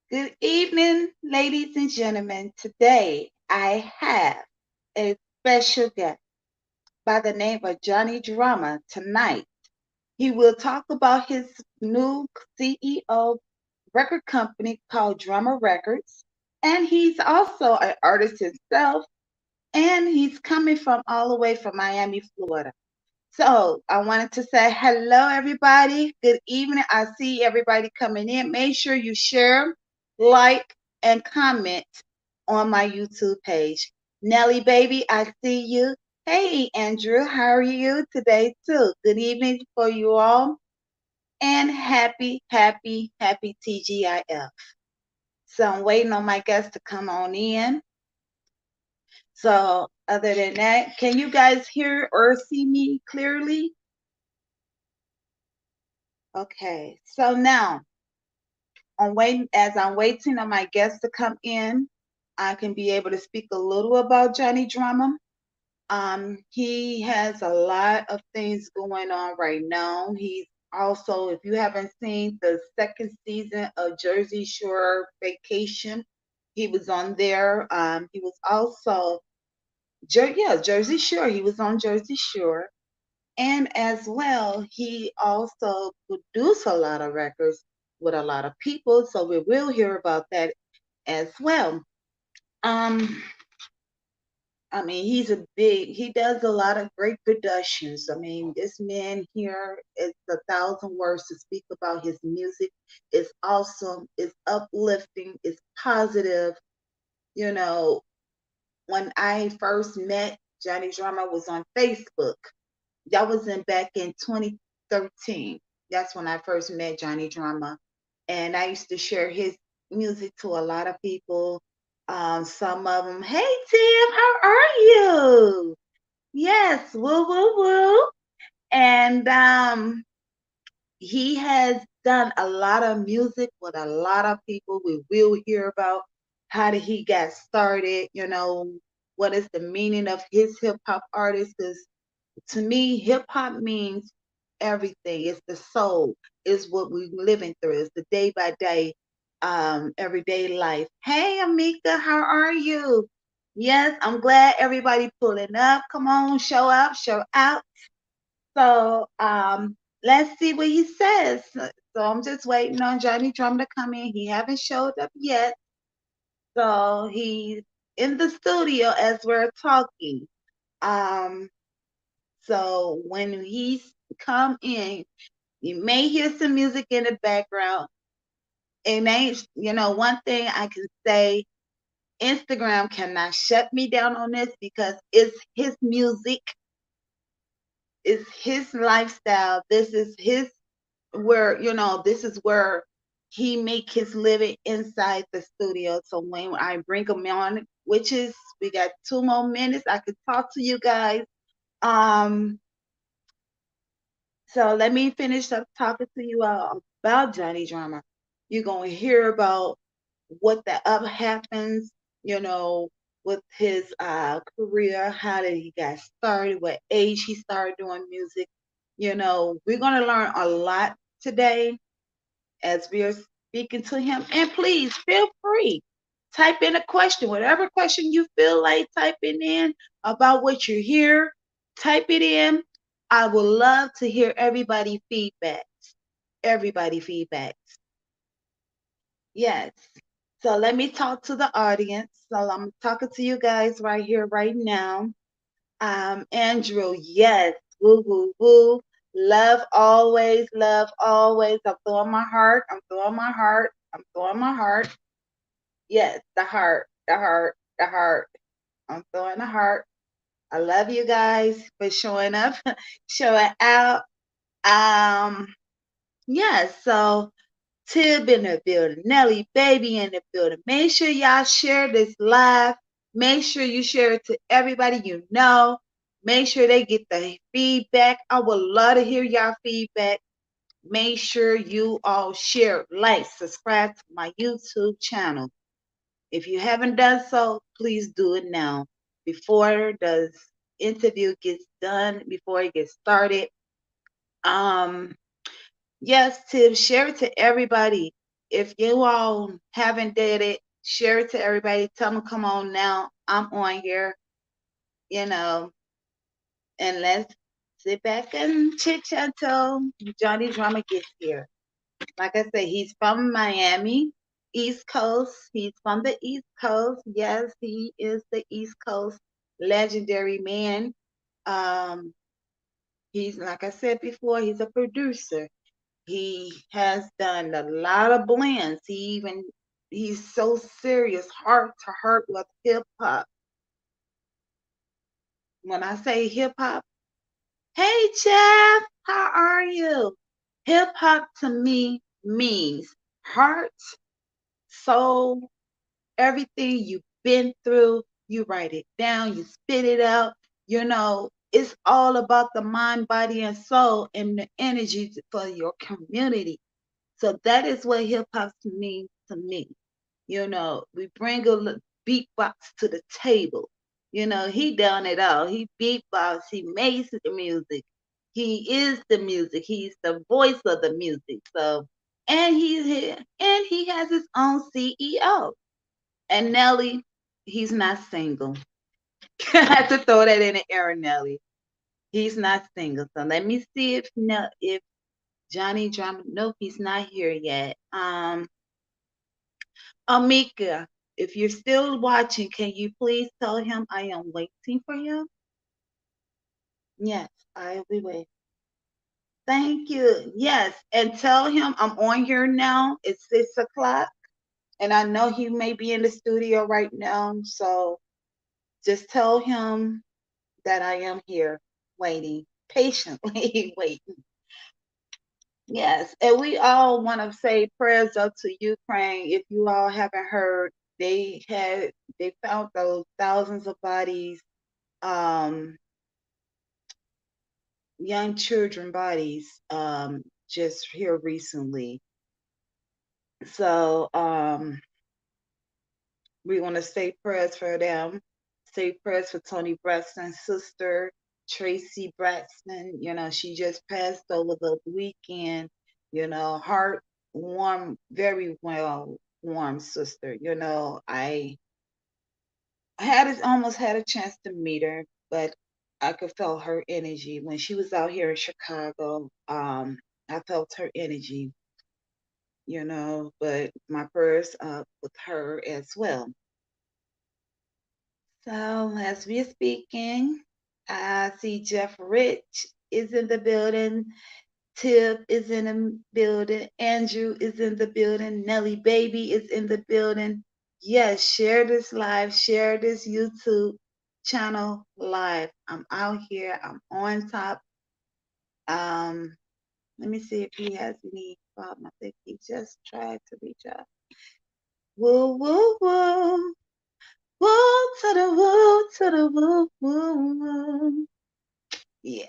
Good evening, ladies and gentlemen. Today I have a special guest by the name of Johnny Jrama tonight. He will talk about his new CEO record company called Drama Records. And he's also an artist himself. And he's coming from all the way from Miami, Florida. So I wanted to say hello, everybody. Good evening. I see everybody coming in. Make sure you share, like, and comment on my YouTube page. Nelly, baby, I see you. Hey, Andrew, how are you today, too? Good evening for you all. And happy, happy, happy TGIF. So I'm waiting on my guests to come on in. So, other than that, can you guys hear or see me clearly? Okay, so now I'm waiting on my guests to come in, I can be able to speak a little about Johnny Drama. He has a lot of things going on right now. He's also, if you haven't seen the second season of Jersey Shore Vacation, he was on there. He was also, Jersey Shore. He was on Jersey Shore. And as well, he also produced a lot of records with a lot of people, so we will hear about that as well. Um, I mean, he does a lot of great productions. I mean, this man here is a thousand words to speak about his music. It's awesome, it's uplifting, it's positive. You know, when I first met Johnny Drama was on Facebook. That was back in 2013. That's when I first met Johnny Drama. And I used to share his music to a lot of people. Some of them, hey Tim, how are you? Yes, woo woo woo. And he has done a lot of music with a lot of people. We will hear about how did he get started, what is the meaning of his hip hop artist, because to me, hip hop means everything. It's the soul. It's what we're living through. It's the day by day, everyday life. Hey, Amika, how are you? Yes, I'm glad everybody pulling up. Come on, show up, show out. So let's see what he says. So I'm just waiting on Johnny Drum to come in. He haven't showed up yet. So he's in the studio as we're talking. Um, so when he's come in, you may hear some music in the background. It ain't, one thing I can say, Instagram cannot shut me down on this because it's his music, it's his lifestyle. This is his this is where he make his living inside the studio. So when I bring him on, which is we got 2 more minutes, I could talk to you guys. Um, So let me finish up talking to you about Johnny Drama. You're going to hear about what the up happens, with his career, how did he got started, what age he started doing music. We're going to learn a lot today as we are speaking to him. And please feel free, type in a question, whatever question you feel like typing in about what you hear, type it in. I would love to hear everybody feedback. Everybody feedback. Yes. So let me talk to the audience. So I'm talking to you guys right here, right now. Andrew, yes. Woo, woo, woo. Love always, love always. I'm throwing my heart. I'm throwing my heart. I'm throwing my heart. Yes, the heart, the heart, the heart. I'm throwing the heart. I love you guys for showing up, showing out. Um, yeah, so Tib in the building, Nelly baby in the building. Make sure y'all share this live. Make sure you share it to everybody you know. Make sure they get the feedback. I would love to hear y'all feedback. Make sure you all share, like, subscribe to my YouTube channel. If you haven't done so, please do it now before the interview gets done, before it gets started. Um, yes, Tib, share it to everybody. If you all haven't did it, share it to everybody. Tell them, come on now. I'm on here, you know, and let's sit back and chit chat till Johnny Drama gets here. Like I said, he's from Miami, East Coast. He's from the East Coast. Yes, he is the East Coast legendary man. Um, he's, like I said before, he's a producer. He has done a lot of blends. He's so serious, heart to heart with hip hop. When I say hip hop, hey Jeff, how are you? Hip hop to me means heart, soul, everything you've been through, you write it down, you spit it out. It's all about the mind, body, and soul and the energy for your community. So that is what hip hop means to me. We bring a beatbox to the table. He done it all. He beatbox, he makes the music. He is the music. He's the voice of the music. So, and he's here, and he has his own CEO. And Nelly, he's not single. I had to throw that in the air, Nelly. He's not single. So let me see if Johnny Drama. Nope, he's not here yet. Amika, if you're still watching, can you please tell him I am waiting for him? Yes, I will be waiting. Thank you. Yes, and tell him I'm on here now. It's 6 o'clock, and I know he may be in the studio right now. So just tell him that I am here waiting, patiently waiting. Yes, and we all want to say prayers up to Ukraine. If you all haven't heard, they found those thousands of bodies, um, young children bodies, just here recently. So we want to say prayers for them. Say prayers for Tony Braxton's sister, Tracy Braxton. She just passed over the weekend. Heart warm, very well warm sister. Almost had a chance to meet her, but I could feel her energy when she was out here in Chicago. I felt her energy, but my prayers up with her as well. So as we're speaking, I see Jeff Rich is in the building. Tip is in the building. Andrew is in the building. Nelly Baby is in the building. Yes, share this live. Share this YouTube channel live. I'm out here. I'm on top. Um, Let me see if he has any problem. I think he just tried to reach out. Woo, woo, woo. Woo to the woo to the woo, woo, woo. Yeah,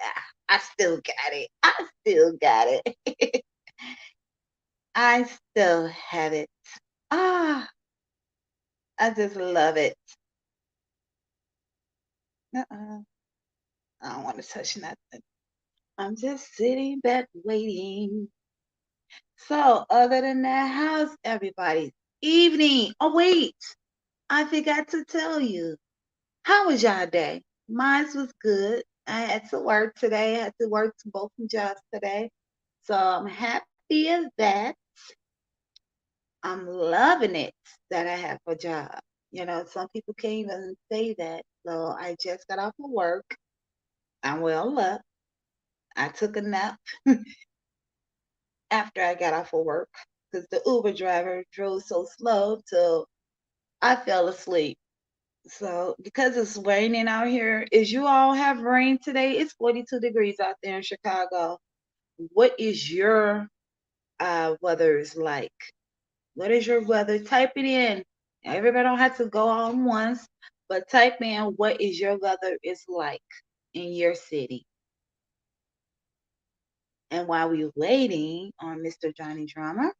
I still got it. I still got it. I still have it. Ah, I just love it. Uh-uh. I don't want to touch nothing. I'm just sitting back waiting. So, other than that, how's everybody's evening? Oh, wait, I forgot to tell you. How was y'all day? Mine was good. I had to work today. I had to work both jobs today. So I'm happy as that. I'm loving it that I have a job. Some people can't even say that. So I just got off of work. I'm well up. I took a nap after I got off of work because the Uber driver drove so slow till I fell asleep. So because it's raining out here, is you all have rain today? It's 42 degrees out there in Chicago. What is your weather is like? What is your weather? Type it in. Everybody don't have to go on once, but type in what is your weather is like in your city. And while we're waiting on Mr. Johnny Drama,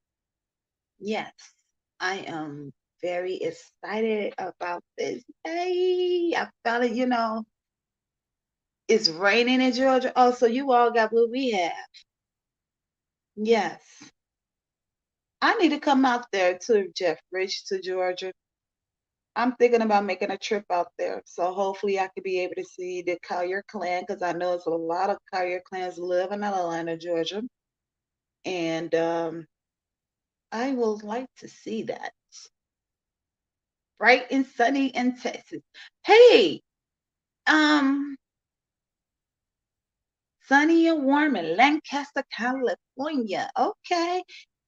yes, I am very excited about this. Hey, I felt it, it's raining in Georgia. Oh, so you all got what we have. Yes. I need to come out there to Jeff Ridge to Georgia. I'm thinking about making a trip out there. So hopefully I could be able to see the Collier clan because I know it's a lot of Collier clans live in Atlanta, Georgia. And I would like to see that. Bright and sunny in Texas. Hey, um, sunny and warm in Lancaster, California. Okay.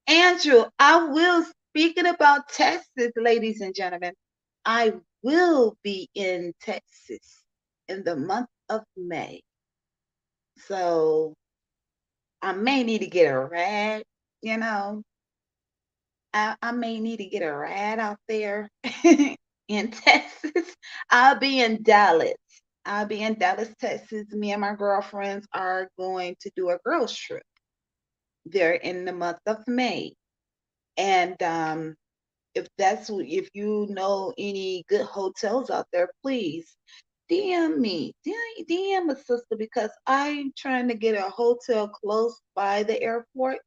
Andrew, I will, speaking about Texas, ladies and gentlemen, I will be in Texas in the month of May. So I may need to get a ride, you know. I may need to get a ride out there in Texas. I'll be in Dallas. I'll be in Dallas, Texas. Me and my girlfriends are going to do a girls trip there in the month of May. And if you know any good hotels out there, please DM me, DM a sister because I'm trying to get a hotel close by the airport.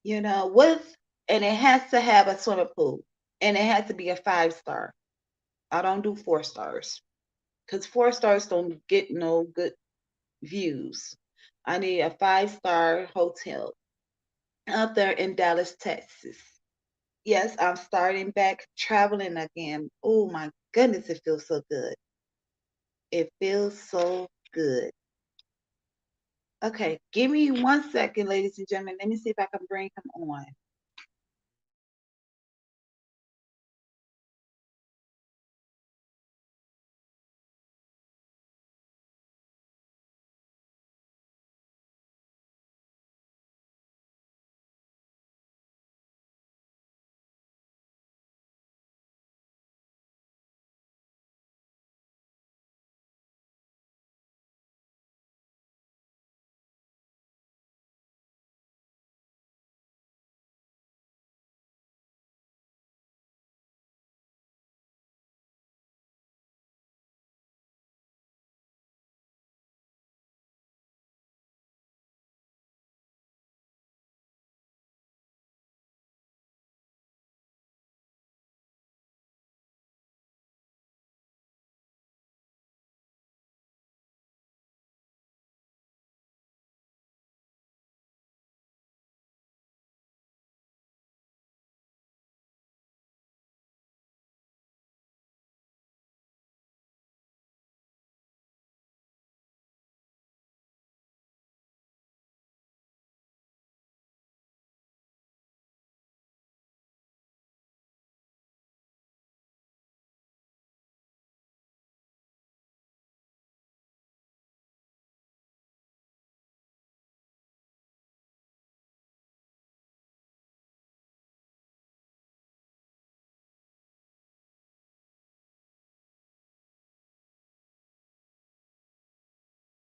With and it has to have a swimming pool and it has to be a 5 star. I don't do 4 stars because 4 stars don't get no good views. I need a 5 star hotel out there in Dallas, Texas. Yes, I'm starting back traveling again. Oh my goodness, it feels so good. It feels so good. Okay, give me 1 second, ladies and gentlemen. Let me see if I can bring him on.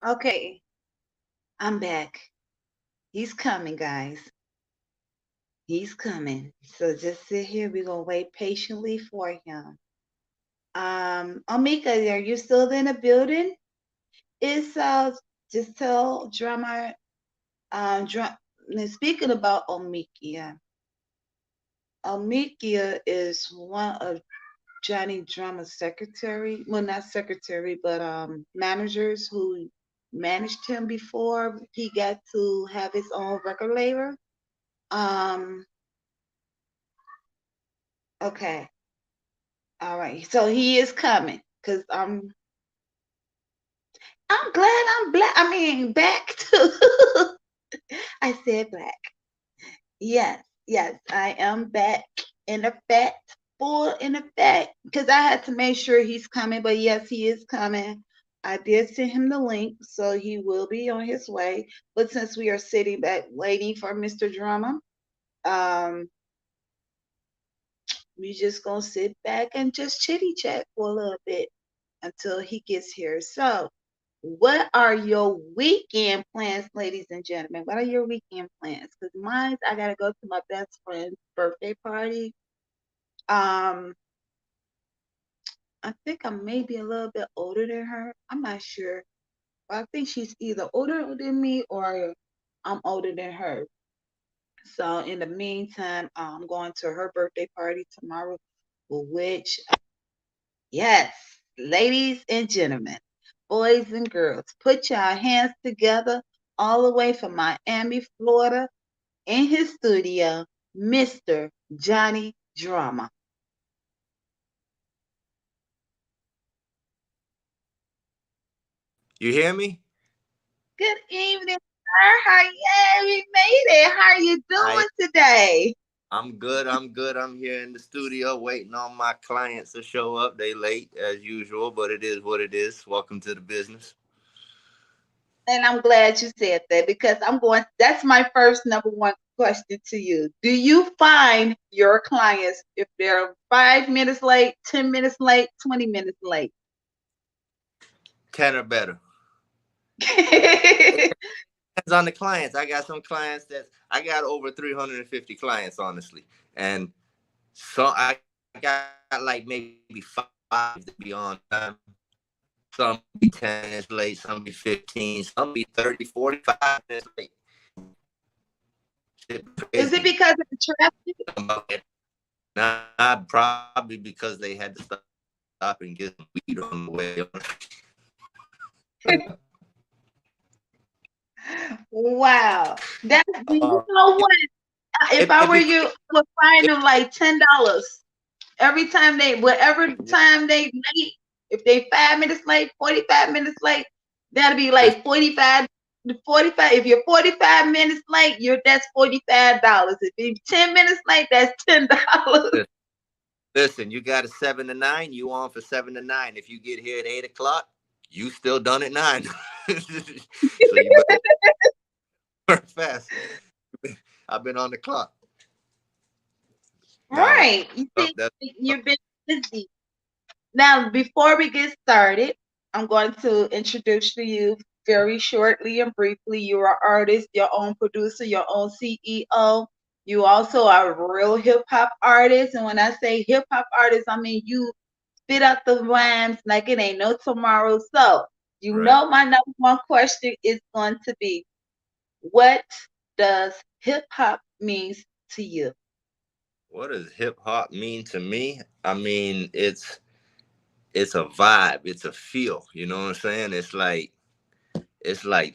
Okay, I'm back. He's coming, guys. He's coming. So just sit here. We're gonna wait patiently for him. Amika, are you still in the building? It's just tell drama speaking about Omikia. Omikia is one of Johnny Drama's secretary. Well, not secretary, but managers who managed him before he got to have his own record label. Um, okay. All right. So he is coming because I'm glad I'm black. I mean back to I said black. Yes, yes, I am back in effect, full in effect, because I had to make sure he's coming. But yes, he is coming. I did send him the link, so he will be on his way. But since we are sitting back waiting for Mr. Drama, um, we just gonna sit back and just chitty chat for a little bit until he gets here. So, what are your weekend plans, ladies and gentlemen? What are your weekend plans? Because mine's I gotta go to my best friend's birthday party. Um, I think I may be a little bit older than her. I'm not sure. But I think she's either older than me or I'm older than her. So in the meantime, I'm going to her birthday party tomorrow, which, yes, ladies and gentlemen, boys and girls, put your hands together all the way from Miami, Florida, in his studio, Mr. Johnny Drama. You hear me? Good evening, sir. Yeah, we made it. How are you I doing today? I'm good. I'm good. I'm here in the studio waiting on my clients to show up. They late as usual, but it is what it is. Welcome to the business. And I'm glad you said that because that's my first number one question to you. Do you find your clients, if they're 5 minutes late, 10 minutes late, 20 minutes late? 10 or better. It depends on the clients. I got some clients that I got over 350 clients, honestly. And so I got like maybe five that be on time. Some be 10 minutes late, some be 15, some be 30, 45 minutes late. Shit be Is crazy. it because of the traffic? Not probably because they had to stop and get some weed on the way. Wow. You uh, know what? If I if were you you, I would find if, them like $10 every time whatever time they late. If they 5 minutes late, 45 minutes late, that'll be like 45. 45. If you're 45 minutes late, that's $45. If you're 10 minutes late, that's $10. listen, you got a 7 to 9. You on for 7 to 9. If you get here at 8 o'clock, you still done at 9. So you better work fast. I've been on the clock. Now, Right. You see, that's you've been busy. Now, before we get started, I'm going to introduce to you very shortly and briefly. You're an artist, your own producer, your own CEO. You also are a real hip hop artist. And when I say hip hop artist, I mean you spit out the rhymes like it ain't no tomorrow. So, right. my number one question is going to be, what does hip hop means to you? What does hip hop mean to me? I mean, it's a vibe, it's a feel. You know what I'm saying? It's like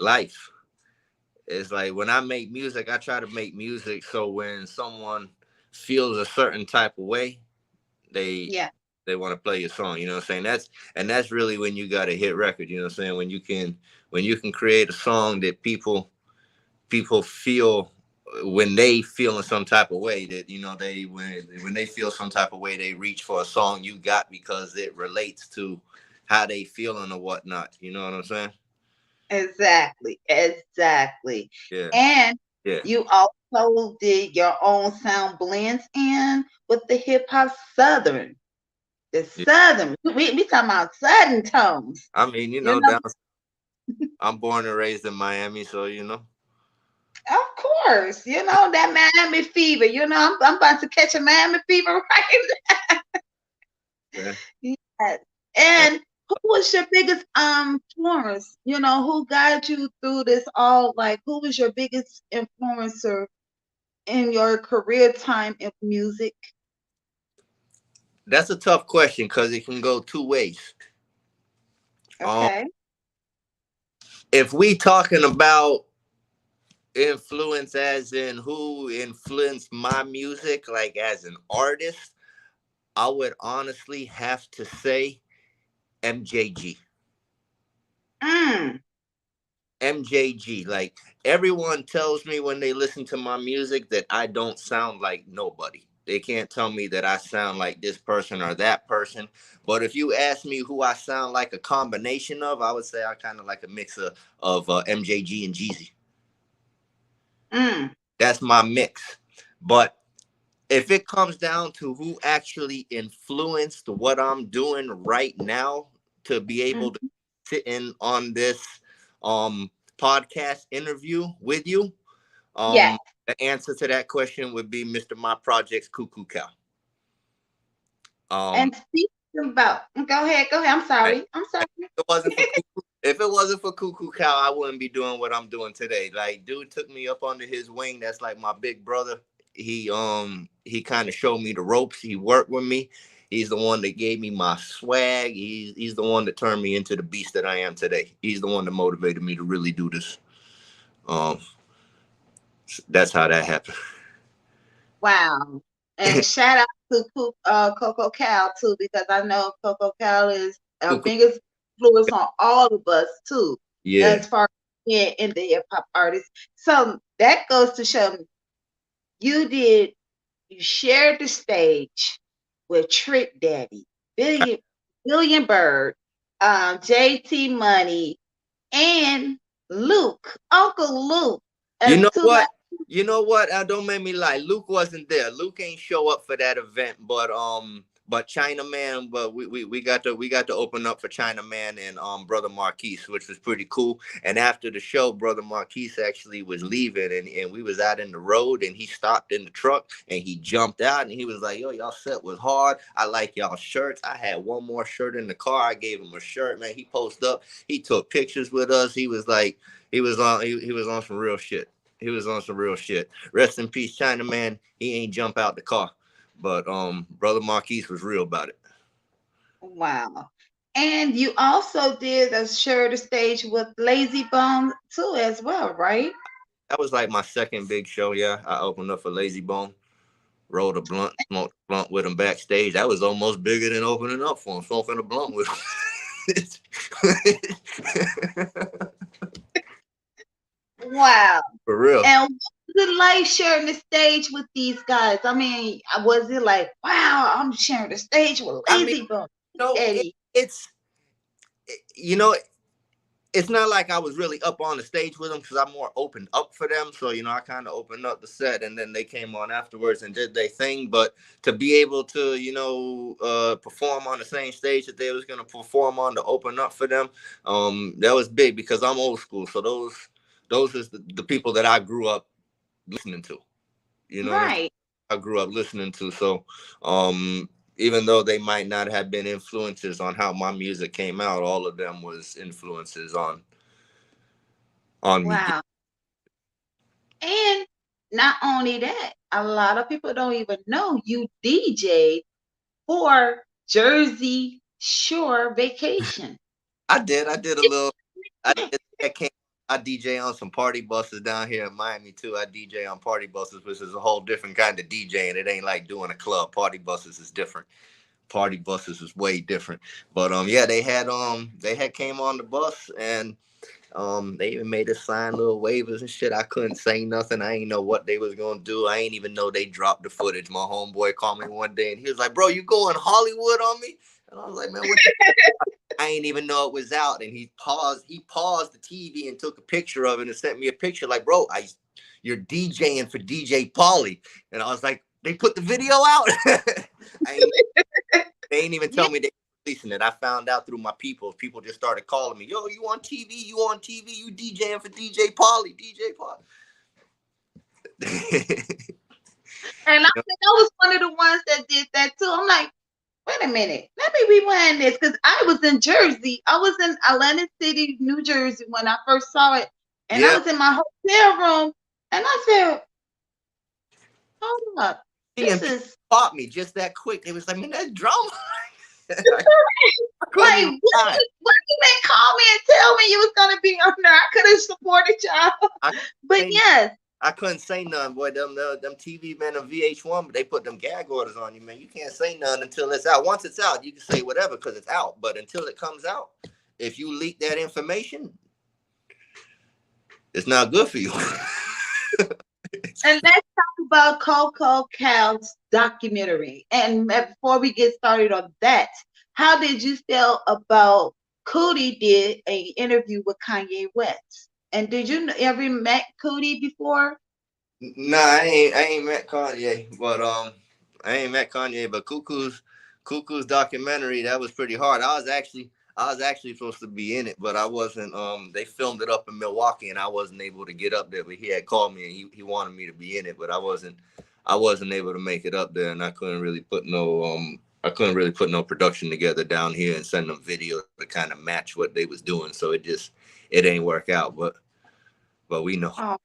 life. It's like when I make music, I try to make music so when someone feels a certain type of way, they Yeah, they want to play your song. You know what I'm saying? That's really when you got a hit record. You know what I'm saying? When you can create a song that people feel when they feel in some type of way that they when they feel some type of way they reach for a song you got because it relates to how they feeling or whatnot. You know what I'm saying? exactly, exactly. Yeah, And yeah, you also did your own sound blends in with the hip hop southern. The yeah. southern. We talking about southern tones. I mean, You know, down. I'm born and raised in Miami, so of course. That Miami fever. I'm about to catch a Miami fever right yeah. now. Yes. And who was your biggest influence? Who guided you through this all? Like, who was your biggest influencer in your career time in music? That's a tough question because it can go two ways. Um, Okay. if we talking about influence as in who influenced my music, like as an artist, I would honestly have to say MJG. Mm. MJG. Like everyone tells me when they listen to my music that I don't sound like nobody. They can't tell me that I sound like this person or that person. But if you ask me who I sound like a combination of, I would say I kind of like a mix of MJG and Jeezy. Mm. That's my mix. But if it comes down to who actually influenced what I'm doing right now to be able to Mm. sit in on this um podcast interview with you, Yes. the answer to that question would be Mr. My Project's Cuckoo Cow. Um And speaking about, go ahead. I'm I, sorry. I'm sorry. if it wasn't for Cuckoo. If it wasn't for Cuckoo Cow, I wouldn't be doing what I'm doing today. Like, dude took me up under his wing. That's like my big brother. He kind of showed me the ropes. He worked with me. He's the one that gave me my swag. He's the one that turned me into the beast that I am today. He's the one that motivated me to really do this. Um, that's how that happened. Wow. And shout out to Coco Cal too, because I know Coco Cal is our Cuckoo, biggest influence on all of us too, yeah. as far as being in the hip hop artist. So that goes to show me you did you shared the stage with Trick Daddy, Billion Billion Bird, JT Money, and Luke, Uncle Luke, You as know two like what? You know what? Don't make me lie. Luke wasn't there. Luke ain't show up for that event, but China Man, but we got to open up for China Man and Brother Marquise, which was pretty cool. And after the show, Brother Marquise actually was leaving, and we was out in the road, and he stopped in the truck and he jumped out and he was like, "Yo, y'all set was hard. I like y'all shirts. I had one more shirt in the car. I gave him a shirt, man. He posted up. He took pictures with us. He was like." He was on some real shit. He was on some real shit. Rest in peace, China Man. He ain't jump out the car. But Brother Marquise was real about it. wow. And you also did a share the stage with Lazy Bone too, as well, right? That was like my second big show, yeah. I opened up for Lazy Bone, rolled a blunt, smoked a blunt with him backstage. That was almost bigger than opening up for him, smoking a blunt with him. Wow. For real. And what was it like sharing the stage with these guys? I mean, was it like, wow, I'm sharing the stage with I mean, Lazy Bone, no, Eddie? you know, it's not like I was really up on the stage with them because I'm more opened up for them. So, I kind of opened up the set and then they came on afterwards and did their thing. But to be able to, perform on the same stage that they was going to perform on to open up for them, that was big because I'm old school. So those is the people that I grew up listening to. You know what I'm saying? Right. I grew up listening to. So, even though they might not have been influences on how my music came out, all of them was influences on me. Wow. And not only that, a lot of people don't even know you DJ for Jersey Shore Vacation. I did a little. I did. I came. I DJ on some party buses down here in Miami too. I DJ on party buses, which is a whole different kind of DJing. It ain't like doing a club. Party buses is different. Party buses is way different. But yeah, they had came on the bus and they even made us sign little waivers and shit. I couldn't say nothing. I ain't know what they was gonna do. I ain't even know they dropped the footage. My homeboy called me one day and he was like, "Bro, you going Hollywood on me?" And I was like, "Man, what you?" I ain't even know it was out. And he paused the TV and took a picture of it and sent me a picture. Like, "Bro, you're DJing for DJ Pauly." And I was like, "They put the video out." I ain't They ain't even Yeah. tell me they were releasing it. I found out through my people. People just started calling me, "Yo, you on TV? You on TV? You DJing for DJ Pauly? DJ Pauly?" And I think I was one of the ones that did that too. I'm like, wait a minute, let me rewind this because I was in Jersey. I was in Atlantic City, New Jersey when I first saw it. And I Yeah. was in my hotel room and I said, hold up, And this people is caught me just that quick. They was like, "Man, that's drama." I couldn't like, even hide. what you didn't call me and tell me you was gonna be on there? I could have supported y'all. I But couldn't say, yes, I couldn't say nothing, boy. Them TV men of VH1, but they put them gag orders on you, man. You can't say nothing until it's out. Once it's out, you can say whatever because it's out. But until it comes out, if you leak that information, it's not good for you. and let's talk about Coco Cal's documentary. And before we get started on that, how did you feel about Cootie did a interview with Kanye West? And did you ever met Cootie before? Nah, I ain't met Kanye, but I ain't met Kanye, but Cuckoo's documentary that was pretty hard. I was actually supposed to be in it, but I wasn't. They filmed it up in Milwaukee, and I wasn't able to get up there. But he had called me, and he wanted me to be in it, but I wasn't able to make it up there, and I couldn't really put no I couldn't really put no production together down here and send them video to kind of match what they was doing. So it ain't work out. But we know, Oh,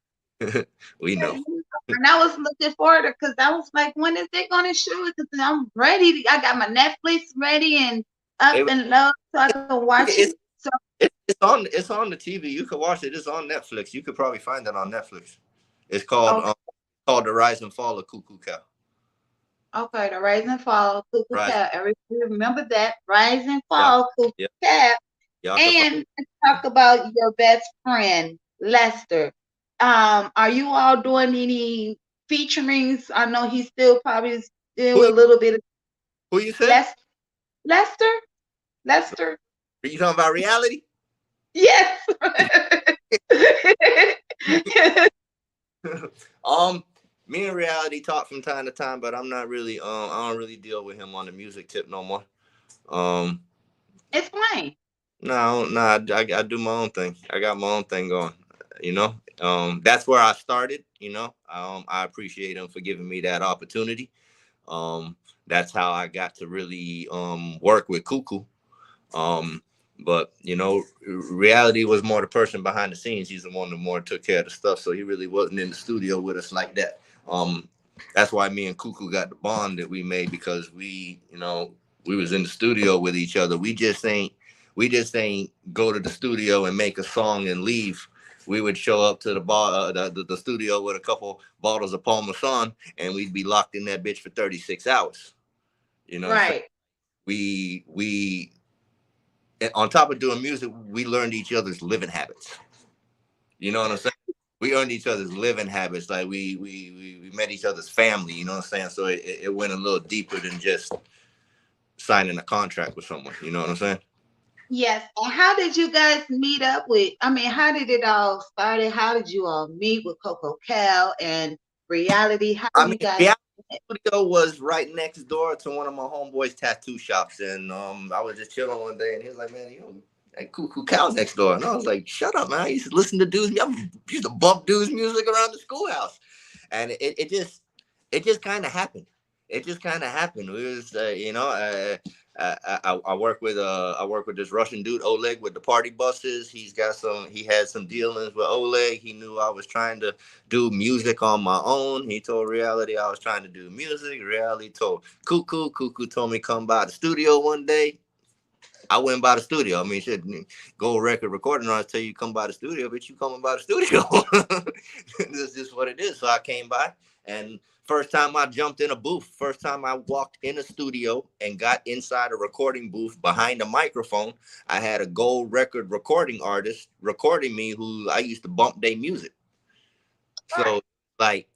we yeah, know. and I was looking forward to because I was like, when is they gonna show it? Because I'm ready. I got my Netflix ready and up It, and low so I can watch it. it's So it's on the TV. You can watch it. It's on Netflix. You could probably find it on Netflix. It's okay, called The Rise and Fall of Cuckoo Cow. okay, the Rise and Fall, Cuckoo Rise. Cat. Everybody remember that Rise and Yeah. Fall, Cuckoo Yeah. Cat. Y'all can find. And let's talk about your best friend, Lester. Are you all doing any featurings? I know he's still probably Who still a you, little bit of who you said? Les Lester? Lester? Are you talking about reality? Yes. um, Me and reality talk from time to time, but I'm not really I don't really deal with him on the music tip no more. Um, Explain. no, no, I do my own thing. I got my own thing going. You know, that's where I started. You know, I appreciate him for giving me that opportunity. Um, that's how I got to really work with Cuckoo. Um, but you know, reality was more the person behind the scenes. He's the one that more took care of the stuff, so he really wasn't in the studio with us like that. Um, that's why me and Cuckoo got the bond that we made because you know, we was in the studio with each other. We just ain't go to the studio and make a song and leave. We would show up to the bar, the studio with a couple bottles of Parmesan, and we'd be locked in that bitch for 36 hours. You know what I'm saying? Right. We on top of doing music, we learned each other's living habits. You know what I'm saying? We learned each other's living habits. Like we met each other's family. You know what I'm saying? So it went a little deeper than just signing a contract with someone. You know what I'm saying? Yes. And how did you guys meet up with? I mean, how did it all started? How did you all meet with Coco Cal and reality? How I you mean, guys reality met? studio was right next door to one of my homeboys' tattoo shops, and I was just chilling one day, and he was like, "Man, you know, that Cuckoo Cow's next door," and I was like, "Shut up, man! I used to listen to dudes. I used to bump dudes' music around the schoolhouse." And it just kind of happened. It just kind of happened. We was you know I work with this Russian dude Oleg with the party buses. He had some dealings with Oleg. He knew I was trying to do music on my own. He told Reality I was trying to do music. Reality told Cuckoo. Cuckoo told me come by the studio one day. I went by the studio. I mean, shit, go record recording artist tell you come by the studio, but you coming by the studio. This is just what it is. So I came by, and first time I jumped in a booth, first time I walked in a studio and got inside a recording booth behind a microphone, I had a gold record recording artist recording me who I used to bump their music. Right. So like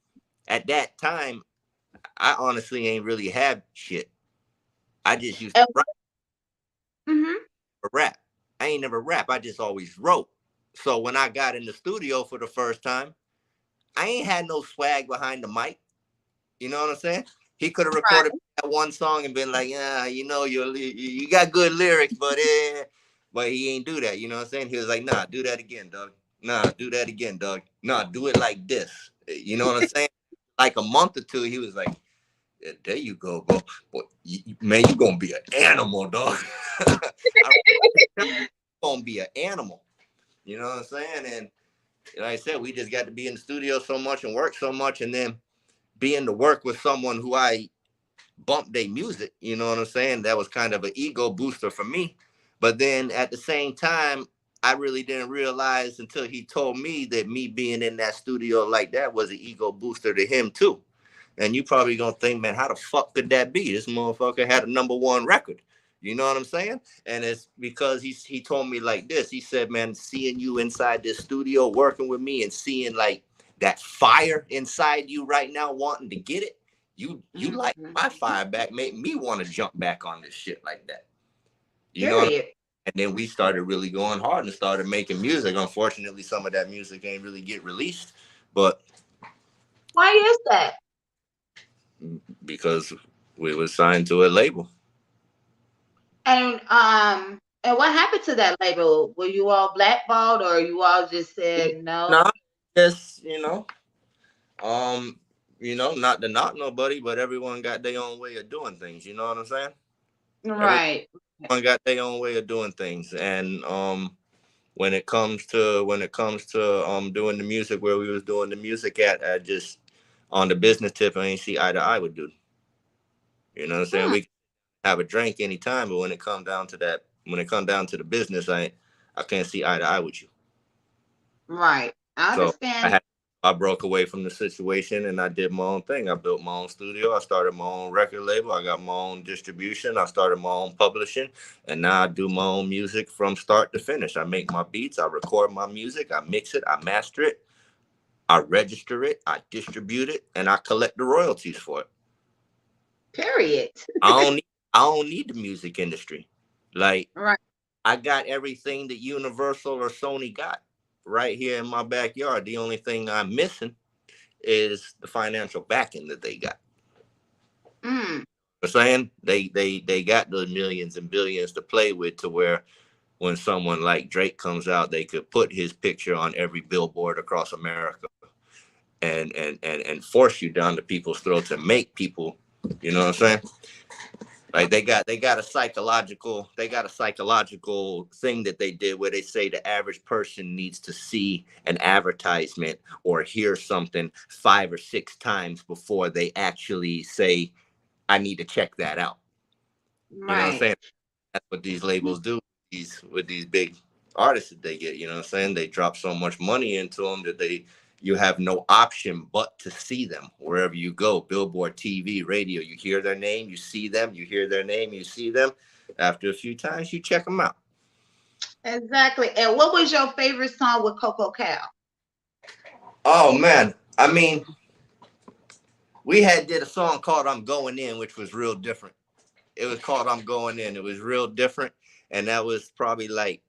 at that time, I honestly ain't really have shit. I just used to And, write mhm. or rap. I ain't never rap. I just always wrote. So when I got in the studio for the first time, I ain't had no swag behind the mic. You know what I'm saying? He could have recorded Right. that one song and been like, yeah, you know, you got good lyrics, but he ain't do that. You know what I'm saying? He was like, nah, do that again, Doug. Nah, do that again, Doug. Nah, do it like this. You know what I'm saying? Like a month or two, he was like, yeah, there you go, bro. Boy, man, you gonna be an animal, dog. I'm gonna be an animal. You know what I'm saying? And like I said, we just got to be in the studio so much and work so much, and then being to work with someone who I bumped their music. You know what I'm saying? That was kind of an ego booster for me. But then at the same time, I really didn't realize until he told me that me being in that studio like that was an ego booster to him too. And you probably gonna think, man, how the fuck could that be? This motherfucker had a number one record. You know what I'm saying? And it's because he told me like this. He said, man, seeing you inside this studio working with me and seeing like that fire inside you right now, wanting to get it, you like Mhm. my fire back, made me want to jump back on this shit like that. You know what I mean? Period. And then we started really going hard and started making music. Unfortunately, some of that music ain't really get released, but Why is that? because we was signed to a label. And what happened to that label? Were you all blackballed or you all just said no? No, just um, not to knock nobody, but everyone got their own way of doing things. You know what I'm saying? Everyone Right. got their own way of doing things, and when it comes to doing the music where we was doing the music at, I just on the business tip, I ain't see eye to eye with dude. You know what I'm saying? Hmm. We can have a drink anytime, but when it come down to the business, I can't see eye to eye with you. Right. I So I understand. had I broke away from the situation and I did my own thing. I built my own studio. I started my own record label. I got my own distribution. I started my own publishing, and now I do my own music from start to finish. I make my beats. I record my music. I mix it. I master it. I register it. I distribute it, and I collect the royalties for it. Period. I don't need, I don't need the music industry. Like Right. I got everything that Universal or Sony got right here in my backyard. The only thing I'm missing is the financial backing that they got. Mm. I'm saying they got the millions and billions to play with, to where when someone like Drake comes out, they could put his picture on every billboard across America and force you down to people's throats and make people, you know what I'm saying? Like they got a psychological thing that they did where they say the average person needs to see an advertisement or hear something 5 or 6 times before they actually say, I need to check that out. You know what I'm Right. saying? That's what these labels do, with these big artists that they get. You know what I'm saying? They drop so much money into them that you have no option but to see them wherever you go. Billboard, TV, radio. You hear their name, you see them. You hear their name, you see them. After a few times, you check them out. Exactly. And what was your favorite song with Coco Cal? Oh man, I mean, we had did a song called "I'm Going In," which was real different. It was called "I'm Going In." It was real different, and that was probably like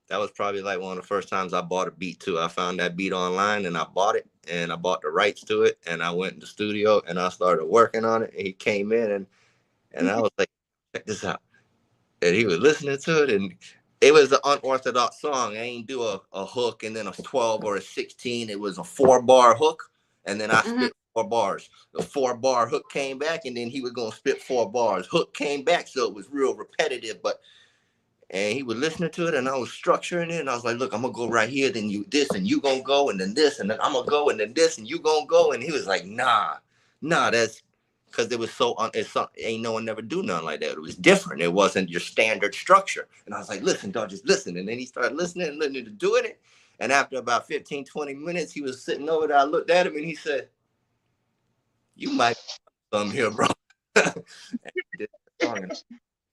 one of the first times I bought a beat too. I found that beat online and I bought it and I bought the rights to it and I went in the studio and I started working on it. And he came in and I was like, check this out. And he was listening to it, and it was an unorthodox song. I ain't do a hook and then a 12 or a 16. It was a 4-bar hook, and then I Hmm. spit 4 bars. The 4-bar hook came back, and then he was gonna spit 4 bars. Hook came back, so it was real repetitive, but and he was listening to it and I was structuring it and I was like, look, I'm gonna go right here, then you this and you gonna go and then this and then I'm gonna go and then this and you gonna go. And he was like, nah, that's because it was ain't no one never do nothing like that. It was different. It wasn't your standard structure. And I was like, listen, dog, just listen. And then he started listening and listening to doing it. And after about 15, 20 minutes, he was sitting over there. I looked at him and he said, you might come here, bro.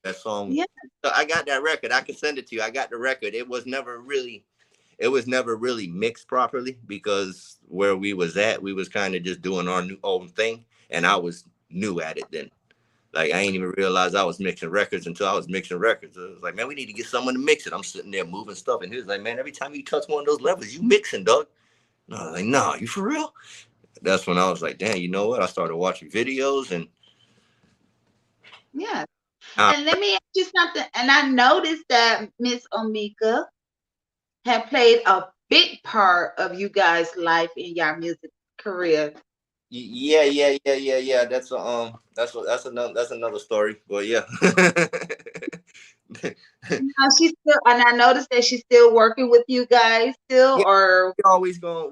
That song. Yeah. So I got that record. I can send it to you. I got the record. It was never really mixed properly because where we was at, we was kind of just doing our new own thing, and I was new at it then. Like I ain't even realize I was mixing records until I was mixing records. I was like, man, we need to get someone to mix it. I'm sitting there moving stuff, and he was like, man, every time you touch one of those levels, you mixing, dog. And I was like, nah, you for real? That's when I was like, damn, you know what? I started watching videos and Yeah. uh, And let me ask you something. And I noticed that Miss Omika had played a big part of you guys' life in your music career. yeah. That's another story. But yeah. Now she's still, and I noticed that she's still working with you guys still, Yeah, or we always gonna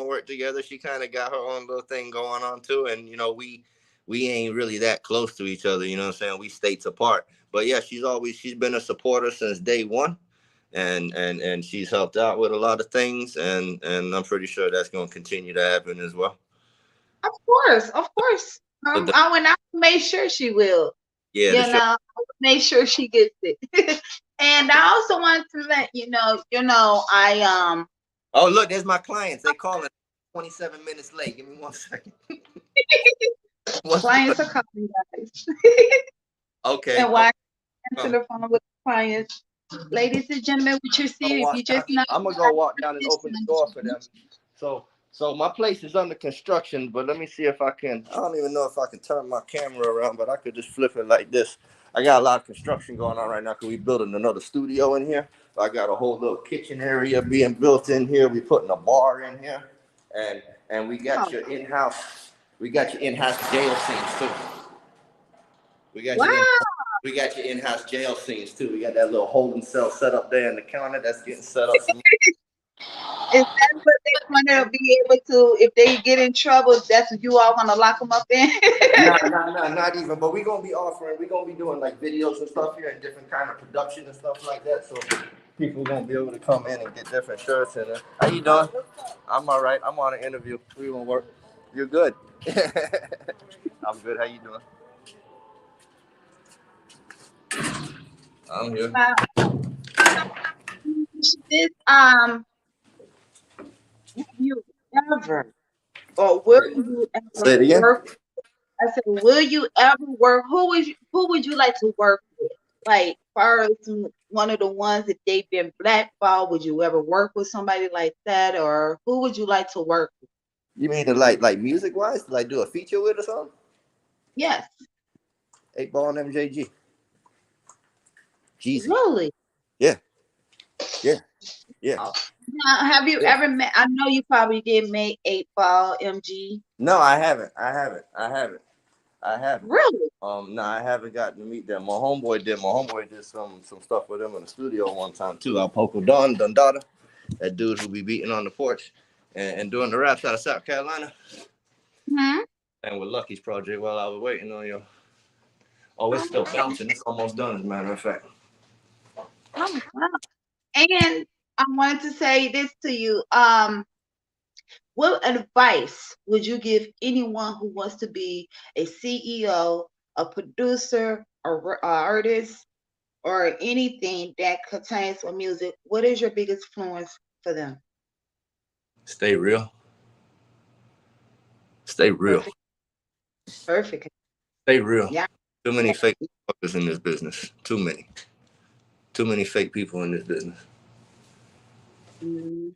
work together. She kind of got her own little thing going on too, and we ain't really that close to each other. You know what I'm saying? We states apart. But yeah, she's been a supporter since day one, and she's helped out with a lot of things, and I'm pretty sure that's gonna continue to happen as well. of course. But I went out and made sure she will. yeah, the You show. know, I would make sure she gets it. And I also wanted to let I Oh, look, there's my clients. They calling 27 minutes late. Give me 1 second. What's clients good? are coming, guys. Okay. And Okay. why answer the phone with clients? Ladies and gentlemen, with your seat, if you just know I'm gonna go walk down and open the door for them. So my place is under construction, but let me see if I can. I don't even know if I can turn my camera around, but I could just flip it like this. I got a lot of construction going on right now because we building another studio in here. So I got a whole little kitchen area being built in here. We putting a bar in here, and we got oh, your in-house jail scenes too. We got Wow. your we got your in-house jail scenes too. We got that little holding cell set up there in the counter that's getting set up for me. Is that what they want to be able to, if they get in trouble, that's what you all want to lock them up in? Nah, not even. But we're gonna be doing like videos and stuff here and different kind of production and stuff like that. So people gonna be able to come in and get different shirts and. How you doing? I'm all right. I'm on an interview. We gonna work. You're good. I'm good. How you doing? I'm here. Wow. This, have you ever, or will you ever Say it again. work? I said, will you ever work? Who would you like to work with? Like, first, one of the ones if they've been blackballed, would you ever work with somebody like that, or who would you like to work with? You mean to like music wise, like do a feature with or something? Yes, 8 Ball and MJG. Jeezy. really. Yeah, yeah, yeah, Oh. Now, have you yeah. ever met? I know you probably did make 8 Ball MG. No, I haven't. I haven't. Really? No, I haven't gotten to meet them. My homeboy did. My homeboy did some stuff with them in the studio one time too. Al Poco Don Dundada, that dude who be beating on the porch and doing the raps out of South Carolina. Hmm. And with Lucky's project while I was waiting on you. Oh, it's still bouncing. It's almost done, as a matter of fact. Oh, wow. And I wanted to say this to you. What advice would you give anyone who wants to be a CEO, a producer, or artist, or anything that contains with music? What is your biggest influence for them? Stay real. Stay real. Perfect. Perfect. Stay real. Yeah. Too many fake fuckers in this business. Too many. Too many fake people in this business. Hmm.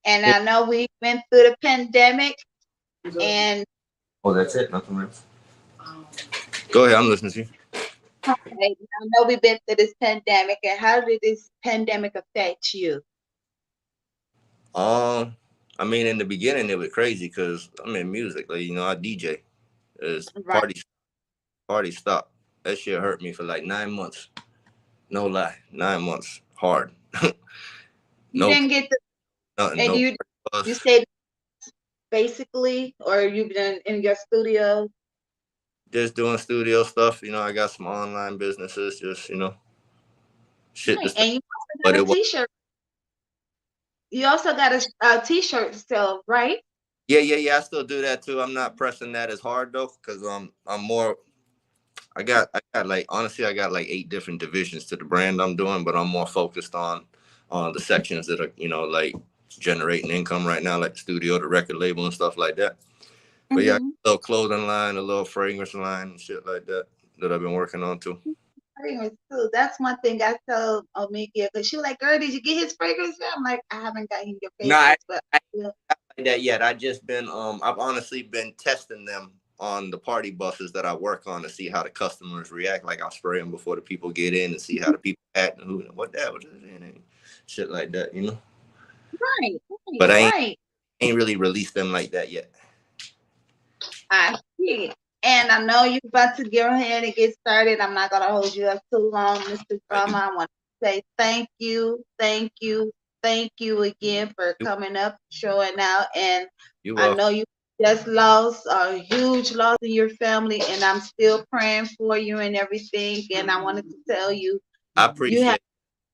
And I know we went through the pandemic, and Oh, that's it. Nothing else. Go ahead. I'm listening to you. okay, I know we've been through this pandemic. And how did this pandemic affect you? Um, I mean, in the beginning, it was crazy because I'm in music. Like, I DJ. It's Right. party stopped. That shit hurt me for like 9 months. No lie, 9 months hard. You No, didn't get the, nothing. and No you bus. stayed basically, or you've been in your studio. Just doing studio stuff. I got some online businesses. Just shit to Right. sell. And you also But got it a was t-shirt. You also got a t-shirt still, right? yeah. I still do that too. I'm not pressing that as hard though, because I'm more. I got like honestly, I got like 8 different divisions to the brand I'm doing, but I'm more focused on the sections that are like generating income right now, like the studio, the record label, and stuff like that. But yeah, Mm-hmm. a little clothing line, a little fragrance line, and shit like that I've been working on too. Fragrance too. That's one thing I told Omika because she was like, "Girl, did you get his fragrance?" I'm like, "I haven't gotten your No, I, fragrance, but I yeah." like that yet. I just been I've honestly been testing them on the party buses that I work on to see how the customers react. Like I'll spray them before the people get in and see how the people act and who what that was and shit like that. Right, right, But I right. ain't really released them like that yet. I see. And I know you're about to get ahead and get started. I'm not gonna hold you up too long, Mr. Right, Drama. I want to say thank you, thank you again for you, coming up, showing out. And you I will. know you just lost a huge loss in your family, and I'm still praying for you and everything. And I wanted to tell you, I you have appreciate.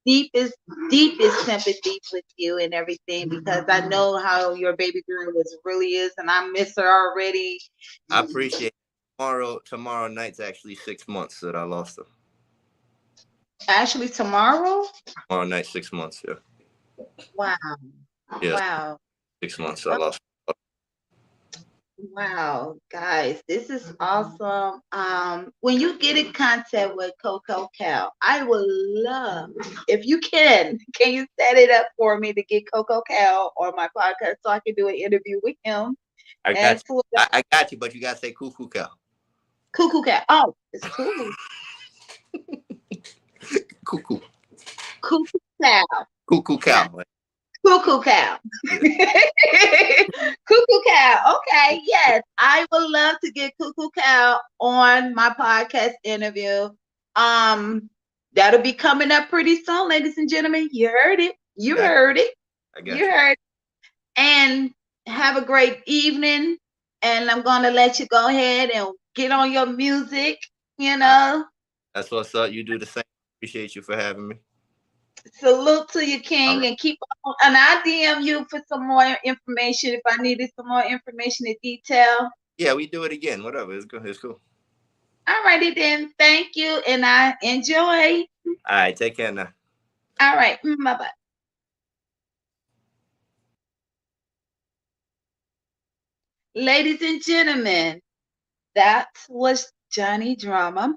deepest, deepest sympathy with you and everything because I know how your baby girl really is, and I miss her already. I appreciate. Tomorrow night's actually 6 months that I lost her. Actually, tomorrow. Tomorrow night, 6 months. Yeah, Wow, yes, wow, 6 months I lost. wow, guys, this is awesome. When you get in contact with Coco Cal, I would love if you can. Can you set it up for me to get Coco Cal on my podcast so I can do an interview with him I got and you. pull I got you, but you gotta say cuckoo cow. Cuckoo Cal. Oh, it's cool. Cuckoo. Cuckoo Cal. Cuckoo Now, cow. Cuckoo cow. Yeah, Cuckoo cow. Okay, yes, I would love to get Cuckoo cow on my podcast interview. Um, that'll be coming up pretty soon, ladies and gentlemen. You heard it. I You got heard it. I You got you. heard it. And have a great evening. And I'm gonna let you go ahead and get on your music. You I, know, that's what's up. You do the same. Appreciate you for having me. salute to you, All King, right. and keep on. And I DM you for some more information if I needed some more information in detail. Yeah, we do it again. Whatever. It's good. It's cool. All righty then. Thank you, and I enjoy. All right. Take care now. All right. Bye bye. Ladies and gentlemen, that was Johnny Drama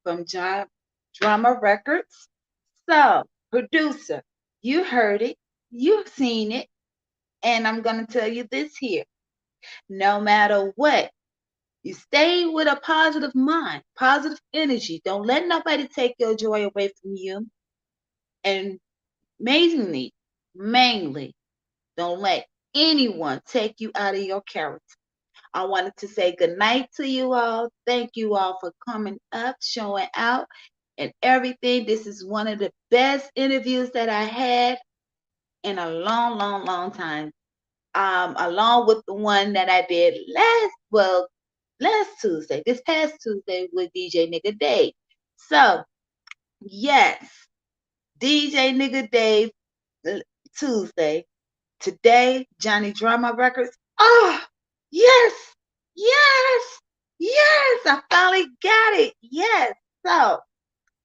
from Drama Records. So, producer, you heard it, you've seen it, and I'm going to tell you this here. No matter what, you stay with a positive mind, positive energy. Don't let nobody take your joy away from you. And amazingly, mainly, don't let anyone take you out of your character. I wanted to say good night to you all. Thank you all for coming up, showing out, and everything. This is one of the best interviews that I had in a long, long, long time. Along with the one that I did last Tuesday, this past Tuesday with DJ Nigga Dave. So, yes, DJ Nigga Dave Tuesday. Today, Johnny Drama Records. Oh, yes, yes, yes. I finally got it. Yes. So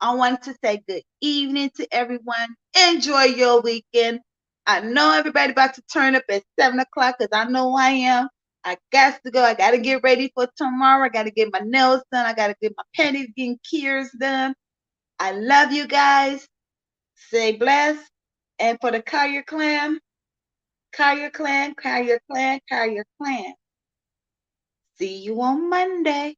I want to say good evening to everyone. Enjoy your weekend. I know everybody about to turn up at 7 o'clock because I know I am. I got to go. I got to get ready for tomorrow. I got to get my nails done. I got to get my panties and keys done. I love you guys. Say bless. And for the Collier clan, Collier clan, Collier clan, Collier clan. See you on Monday.